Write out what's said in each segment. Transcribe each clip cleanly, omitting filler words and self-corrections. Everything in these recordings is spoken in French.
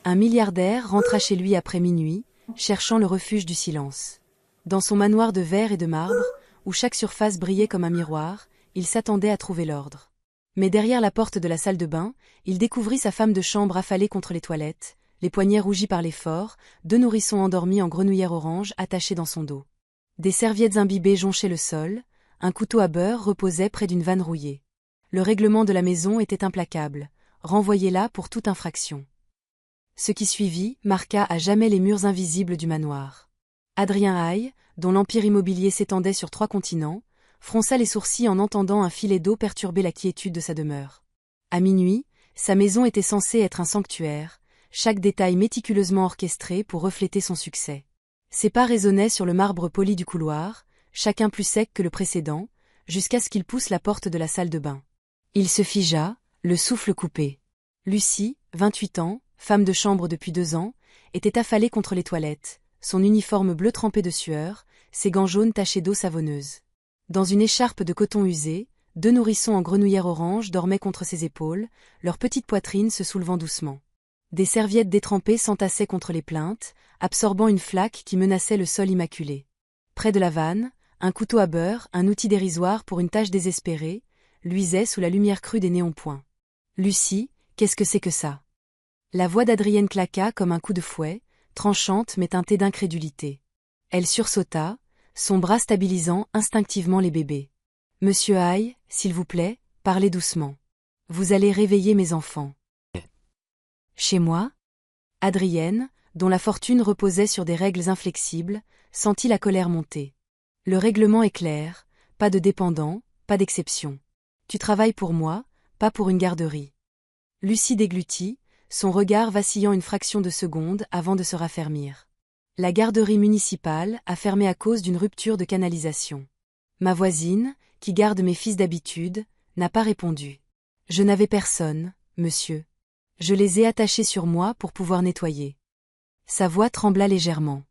Un milliardaire rentra chez lui après minuit, cherchant le refuge du silence. Dans son manoir de verre et de marbre, où chaque surface brillait comme un miroir, il s'attendait à trouver l'ordre. Mais derrière la porte de la salle de bain, il découvrit sa femme de chambre affalée contre les toilettes, les poignets rougis par l'effort, 2 nourrissons endormis en grenouillère orange attachés dans son dos. Des serviettes imbibées jonchaient le sol, un couteau à beurre reposait près d'une vanne rouillée. Le règlement de la maison était implacable, renvoyé là pour toute infraction. Ce qui suivit marqua à jamais les murs invisibles du manoir. Adrien Hay, dont l'empire immobilier s'étendait sur 3 continents, fronça les sourcils en entendant un filet d'eau perturber la quiétude de sa demeure. À minuit, sa maison était censée être un sanctuaire, chaque détail méticuleusement orchestré pour refléter son succès. Ses pas résonnaient sur le marbre poli du couloir, chacun plus sec que le précédent, jusqu'à ce qu'il pousse la porte de la salle de bain. Il se figea, le souffle coupé. Lucie, 28 ans, femme de chambre depuis 2 ans, était affalée contre les toilettes, son uniforme bleu trempé de sueur, ses gants jaunes tachés d'eau savonneuse. Dans une écharpe de coton usé, 2 nourrissons en grenouillère orange dormaient contre ses épaules, leur petite poitrine se soulevant doucement. Des serviettes détrempées s'entassaient contre les plinthes, absorbant une flaque qui menaçait le sol immaculé. Près de la vanne, un couteau à beurre, un outil dérisoire pour une tâche désespérée, luisait sous la lumière crue des néons-points. « Lucie, qu'est-ce que c'est que ça ?» La voix d'Adrienne claqua comme un coup de fouet, tranchante mais teintée d'incrédulité. Elle sursauta, son bras stabilisant instinctivement les bébés. « Monsieur Hay, s'il vous plaît, parlez doucement. Vous allez réveiller mes enfants. » Chez moi ? Adrienne, dont la fortune reposait sur des règles inflexibles, sentit la colère monter. Le règlement est clair, pas de dépendants, pas d'exception. Tu travailles pour moi, pas pour une garderie. Lucie déglutit, son regard vacillant une fraction de seconde avant de se raffermir. La garderie municipale a fermé à cause d'une rupture de canalisation. Ma voisine, qui garde mes fils d'habitude, n'a pas répondu. Je n'avais personne, monsieur. Je les ai attachés sur moi pour pouvoir nettoyer. Sa voix trembla légèrement.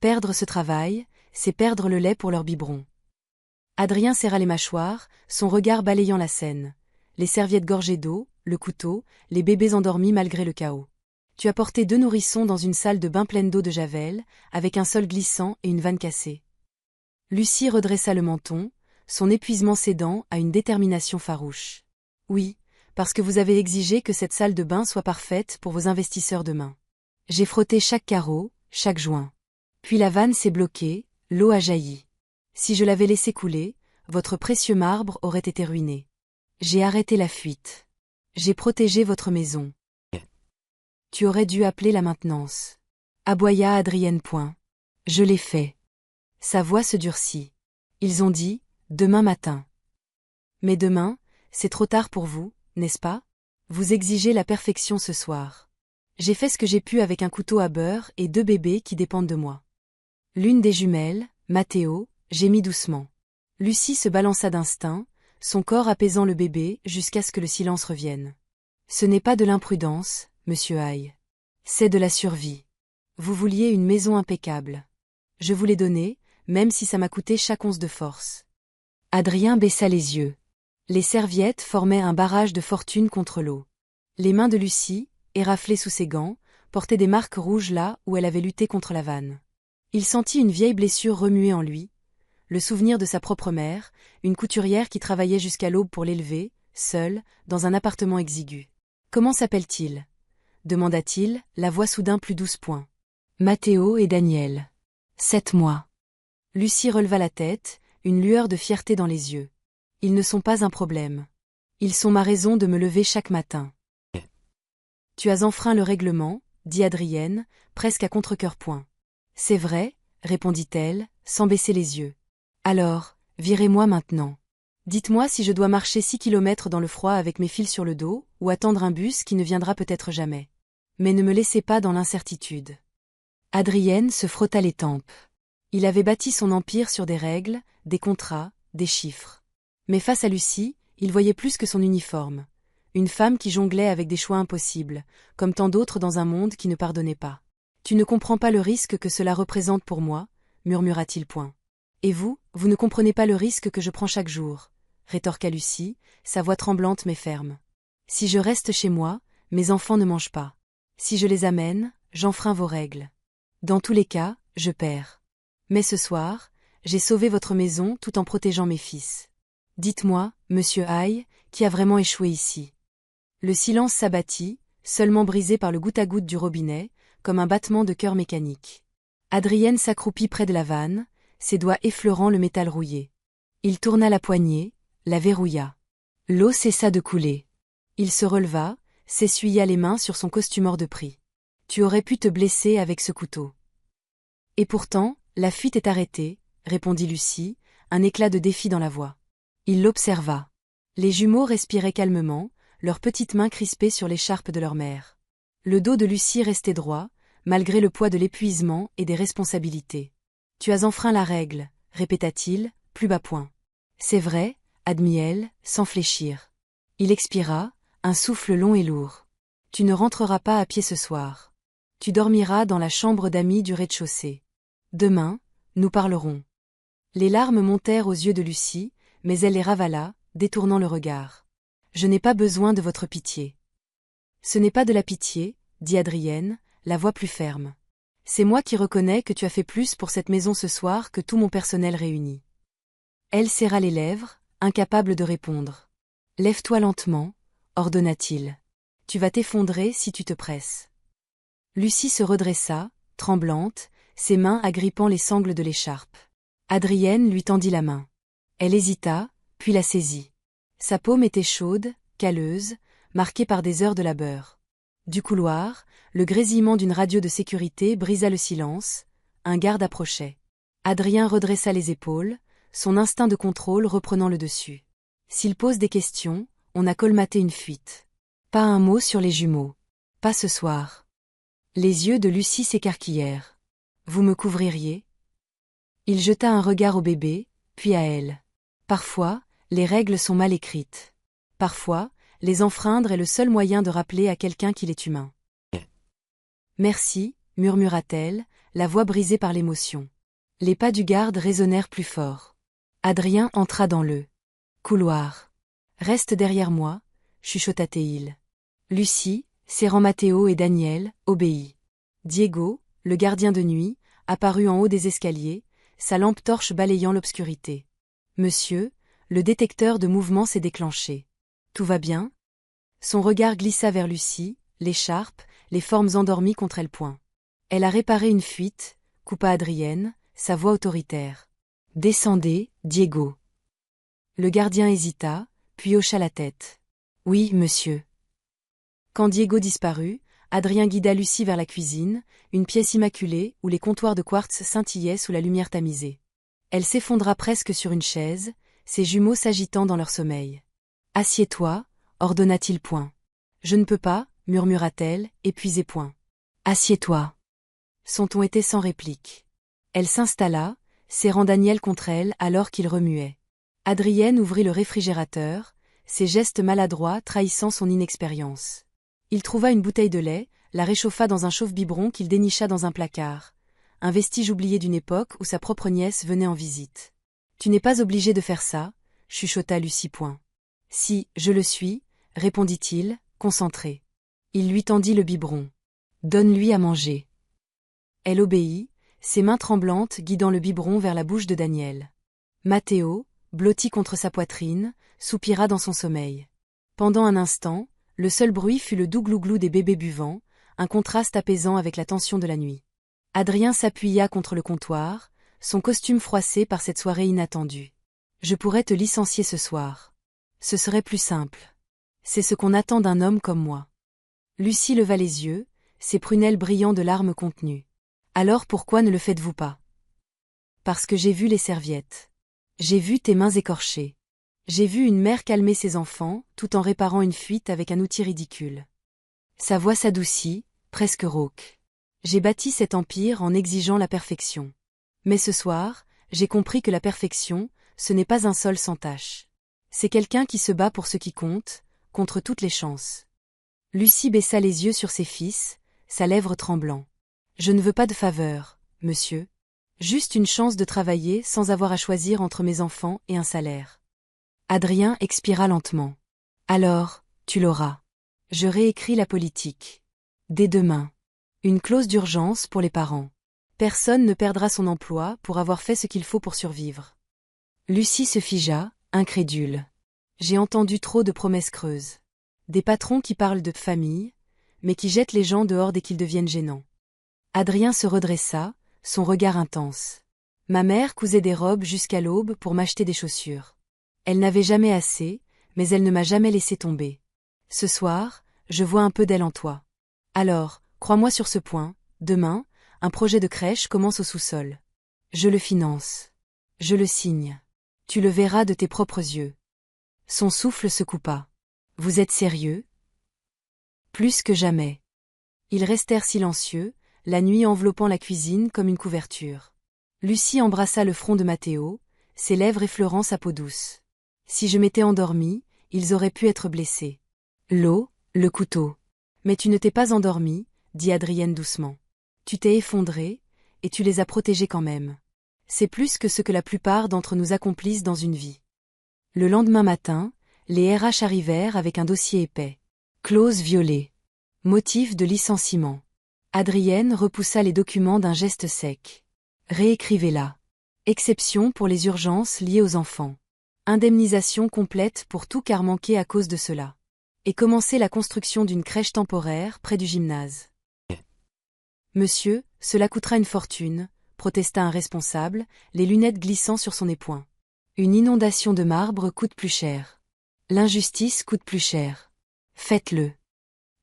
Perdre ce travail, c'est perdre le lait pour leur biberon. Adrien serra les mâchoires, son regard balayant la scène. Les serviettes gorgées d'eau, le couteau, les bébés endormis malgré le chaos. Tu as porté 2 nourrissons dans une salle de bain pleine d'eau de javel, avec un sol glissant et une vanne cassée. Lucie redressa le menton, son épuisement cédant à une détermination farouche. Oui, parce que vous avez exigé que cette salle de bain soit parfaite pour vos investisseurs demain. J'ai frotté chaque carreau, chaque joint. Puis la vanne s'est bloquée, l'eau a jailli. Si je l'avais laissé couler, votre précieux marbre aurait été ruiné. J'ai arrêté la fuite. J'ai protégé votre maison. Tu aurais dû appeler la maintenance. Aboya Adrienne. Je l'ai fait. Sa voix se durcit. Ils ont dit, demain matin. Mais demain, c'est trop tard pour vous, n'est-ce pas? Vous exigez la perfection ce soir. J'ai fait ce que j'ai pu avec un couteau à beurre et 2 bébés qui dépendent de moi. L'une des jumelles, Mathéo, gémit doucement. Lucie se balança d'instinct, son corps apaisant le bébé jusqu'à ce que le silence revienne. Ce n'est pas de l'imprudence, monsieur Hay. C'est de la survie. Vous vouliez une maison impeccable. Je vous l'ai donnée, même si ça m'a coûté chaque once de force. Adrien baissa les yeux. Les serviettes formaient un barrage de fortune contre l'eau. Les mains de Lucie, éraflées sous ses gants, portaient des marques rouges là où elle avait lutté contre la vanne. Il sentit une vieille blessure remuer en lui, le souvenir de sa propre mère, une couturière qui travaillait jusqu'à l'aube pour l'élever, seule, dans un appartement exigu. « Comment s'appelle-t-il » demanda-t-il, la voix soudain plus douce. Mathéo et Daniel. 7 mois. Lucie releva la tête, une lueur de fierté dans les yeux. Ils ne sont pas un problème. Ils sont ma raison de me lever chaque matin. Tu as enfreint le règlement, dit Adrienne, presque à contre-cœur. C'est vrai, répondit-elle, sans baisser les yeux. Alors, virez-moi maintenant. Dites-moi si je dois marcher 6 kilomètres dans le froid avec mes fils sur le dos, ou attendre un bus qui ne viendra peut-être jamais. Mais ne me laissez pas dans l'incertitude. Adrienne se frotta les tempes. Il avait bâti son empire sur des règles, des contrats, des chiffres. Mais face à Lucie, il voyait plus que son uniforme. Une femme qui jonglait avec des choix impossibles, comme tant d'autres dans un monde qui ne pardonnait pas. « Tu ne comprends pas le risque que cela représente pour moi, murmura-t-il. Et vous, vous ne comprenez pas le risque que je prends chaque jour, rétorqua Lucie, sa voix tremblante mais ferme. Si je reste chez moi, mes enfants ne mangent pas. Si je les amène, j'enfreins vos règles. Dans tous les cas, je perds. Mais ce soir, j'ai sauvé votre maison tout en protégeant mes fils. Dites-moi, monsieur Haye, qui a vraiment échoué ici? Le silence s'abattit, seulement brisé par le goutte à goutte du robinet, comme un battement de cœur mécanique. Adrienne s'accroupit près de la vanne, ses doigts effleurant le métal rouillé. Il tourna la poignée, la verrouilla. L'eau cessa de couler. Il se releva, s'essuya les mains sur son costume hors de prix. Tu aurais pu te blesser avec ce couteau. Et pourtant, la fuite est arrêtée, répondit Lucie, un éclat de défi dans la voix. Il l'observa. Les jumeaux respiraient calmement, leurs petites mains crispées sur l'écharpe de leur mère. Le dos de Lucie restait droit, malgré le poids de l'épuisement et des responsabilités. Tu as enfreint la règle, répéta-t-il, plus bas point. C'est vrai, admit elle, sans fléchir. Il expira, un souffle long et lourd. Tu ne rentreras pas à pied ce soir. Tu dormiras dans la chambre d'amis du rez-de-chaussée. Demain, nous parlerons. Les larmes montèrent aux yeux de Lucie, mais elle les ravala, détournant le regard. Je n'ai pas besoin de votre pitié. Ce n'est pas de la pitié, dit Adrienne, la voix plus ferme. C'est moi qui reconnais que tu as fait plus pour cette maison ce soir que tout mon personnel réuni. Elle serra les lèvres, incapable de répondre. Lève-toi lentement, ordonna-t-il. Tu vas t'effondrer si tu te presses. Lucie se redressa, tremblante, ses mains agrippant les sangles de l'écharpe. Adrienne lui tendit la main. Elle hésita, puis la saisit. Sa paume était chaude, calleuse, marquée par des heures de labeur. Du couloir, le grésillement d'une radio de sécurité brisa le silence, un garde approchait. Adrien redressa les épaules, son instinct de contrôle reprenant le dessus. S'il pose des questions, on a colmaté une fuite. Pas un mot sur les jumeaux. Pas ce soir. Les yeux de Lucie s'écarquillèrent. Vous me couvririez? Il jeta un regard au bébé, puis à elle. Parfois, les règles sont mal écrites. Parfois, les enfreindre est le seul moyen de rappeler à quelqu'un qu'il est humain. Merci, murmura-t-elle, la voix brisée par l'émotion. Les pas du garde résonnèrent plus fort. Adrien entra dans le couloir. Reste derrière moi, chuchota-t-il. Lucie, serrant Matteo et Daniel, obéit. Diego, le gardien de nuit, apparut en haut des escaliers, sa lampe torche balayant l'obscurité. Monsieur, le détecteur de mouvement s'est déclenché. Tout va bien? Son regard glissa vers Lucie, l'écharpe, les formes endormies contre elle point. Elle a réparé une fuite, coupa Adrienne, sa voix autoritaire. Descendez, Diego. Le gardien hésita, puis hocha la tête. Oui, monsieur. Quand Diego disparut, Adrien guida Lucie vers la cuisine, une pièce immaculée où les comptoirs de quartz scintillaient sous la lumière tamisée. Elle s'effondra presque sur une chaise, ses jumeaux s'agitant dans leur sommeil. Assieds-toi, ordonna-t-il point. Je ne peux pas, murmura-t-elle, épuisée point. Assieds-toi. Son ton était sans réplique. Elle s'installa, serrant Daniel contre elle alors qu'il remuait. Adrienne ouvrit le réfrigérateur, ses gestes maladroits trahissant son inexpérience. Il trouva une bouteille de lait, la réchauffa dans un chauffe-biberon qu'il dénicha dans un placard. Un vestige oublié d'une époque où sa propre nièce venait en visite. Tu n'es pas obligé de faire ça, chuchota Lucie point. Si, je le suis, répondit-il, concentré. Il lui tendit le biberon. Donne-lui à manger. Elle obéit, ses mains tremblantes guidant le biberon vers la bouche de Daniel. Matteo, blotti contre sa poitrine, soupira dans son sommeil. Pendant un instant, le seul bruit fut le doux glouglou des bébés buvant, un contraste apaisant avec la tension de la nuit. Adrien s'appuya contre le comptoir, son costume froissé par cette soirée inattendue. Je pourrais te licencier ce soir. Ce serait plus simple. C'est ce qu'on attend d'un homme comme moi. Lucie leva les yeux, ses prunelles brillant de larmes contenues. Alors pourquoi ne le faites-vous pas? Parce que j'ai vu les serviettes. J'ai vu tes mains écorchées. J'ai vu une mère calmer ses enfants, tout en réparant une fuite avec un outil ridicule. Sa voix s'adoucit, presque rauque. J'ai bâti cet empire en exigeant la perfection. Mais ce soir, j'ai compris que la perfection, ce n'est pas un sol sans tache. C'est quelqu'un qui se bat pour ce qui compte, contre toutes les chances. Lucie baissa les yeux sur ses fils, sa lèvre tremblant. Je ne veux pas de faveur, monsieur. Juste une chance de travailler sans avoir à choisir entre mes enfants et un salaire. Adrien expira lentement. Alors, tu l'auras. Je réécris la politique. Dès demain. Une clause d'urgence pour les parents. Personne ne perdra son emploi pour avoir fait ce qu'il faut pour survivre. Lucie se figea, incrédule. J'ai entendu trop de promesses creuses. Des patrons qui parlent de famille, mais qui jettent les gens dehors dès qu'ils deviennent gênants. Adrien se redressa, son regard intense. Ma mère cousait des robes jusqu'à l'aube pour m'acheter des chaussures. Elle n'avait jamais assez, mais elle ne m'a jamais laissé tomber. Ce soir, je vois un peu d'elle en toi. Alors, crois-moi sur ce point, demain, un projet de crèche commence au sous-sol. Je le finance. Je le signe. Tu le verras de tes propres yeux. Son souffle se coupa. Vous êtes sérieux? Plus que jamais. Ils restèrent silencieux, la nuit enveloppant la cuisine comme une couverture. Lucie embrassa le front de Mathéo, ses lèvres effleurant sa peau douce. Si je m'étais endormie, ils auraient pu être blessés. L'eau, le couteau. Mais tu ne t'es pas endormie, dit Adrienne doucement. Tu t'es effondrée, et tu les as protégés quand même. C'est plus que ce que la plupart d'entre nous accomplissent dans une vie. Le lendemain matin, les RH arrivèrent avec un dossier épais. Clause violée. Motif de licenciement. Adrienne repoussa les documents d'un geste sec. Réécrivez-la. Exception pour les urgences liées aux enfants. Indemnisation complète pour tout quart manqué à cause de cela. Et commencer la construction d'une crèche temporaire près du gymnase. Monsieur, cela coûtera une fortune, protesta un responsable, les lunettes glissant sur son époin. Une inondation de marbre coûte plus cher. L'injustice coûte plus cher. Faites-le.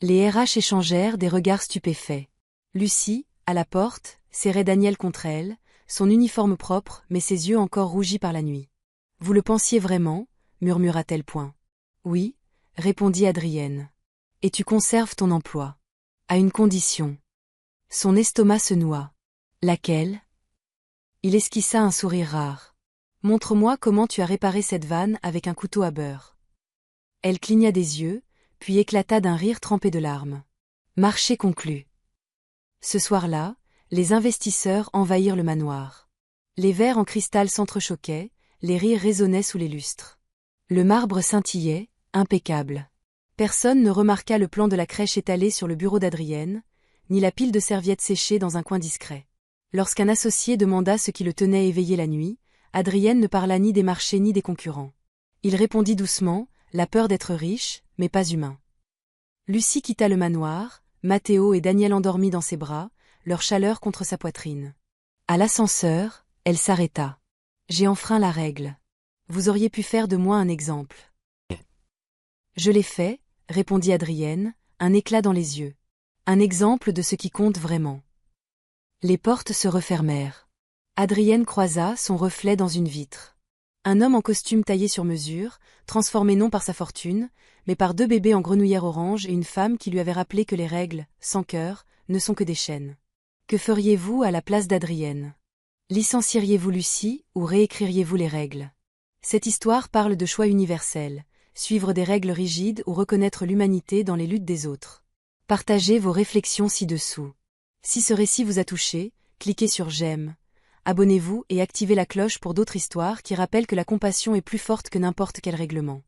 Les RH échangèrent des regards stupéfaits. Lucie, à la porte, serrait Daniel contre elle, son uniforme propre mais ses yeux encore rougis par la nuit. Vous le pensiez vraiment, murmura-t-elle point. Oui, répondit Adrienne. Et tu conserves ton emploi. À une condition. Son estomac se noua. Laquelle? Il esquissa un sourire rare. Montre-moi comment tu as réparé cette vanne avec un couteau à beurre. Elle cligna des yeux, puis éclata d'un rire trempé de larmes. Marché conclu. Ce soir-là, les investisseurs envahirent le manoir. Les verres en cristal s'entrechoquaient, les rires résonnaient sous les lustres. Le marbre scintillait, impeccable. Personne ne remarqua le plan de la crèche étalé sur le bureau d'Adrienne, ni la pile de serviettes séchées dans un coin discret. Lorsqu'un associé demanda ce qui le tenait éveillé la nuit, Adrienne ne parla ni des marchés ni des concurrents. Il répondit doucement, la peur d'être riche, mais pas humain. Lucie quitta le manoir, Mathéo et Daniel endormis dans ses bras, leur chaleur contre sa poitrine. À l'ascenseur, elle s'arrêta. J'ai enfreint la règle. Vous auriez pu faire de moi un exemple. Je l'ai fait, répondit Adrienne, un éclat dans les yeux. Un exemple de ce qui compte vraiment. Les portes se refermèrent. Adrienne croisa son reflet dans une vitre. Un homme en costume taillé sur mesure, transformé non par sa fortune, mais par deux bébés en grenouillère orange et une femme qui lui avait rappelé que les règles, sans cœur, ne sont que des chaînes. Que feriez-vous à la place d'Adrienne? Licencieriez-vous Lucie ou réécririez-vous les règles? Cette histoire parle de choix universels, suivre des règles rigides ou reconnaître l'humanité dans les luttes des autres. Partagez vos réflexions ci-dessous. Si ce récit vous a touché, cliquez sur j'aime. Abonnez-vous et activez la cloche pour d'autres histoires qui rappellent que la compassion est plus forte que n'importe quel règlement.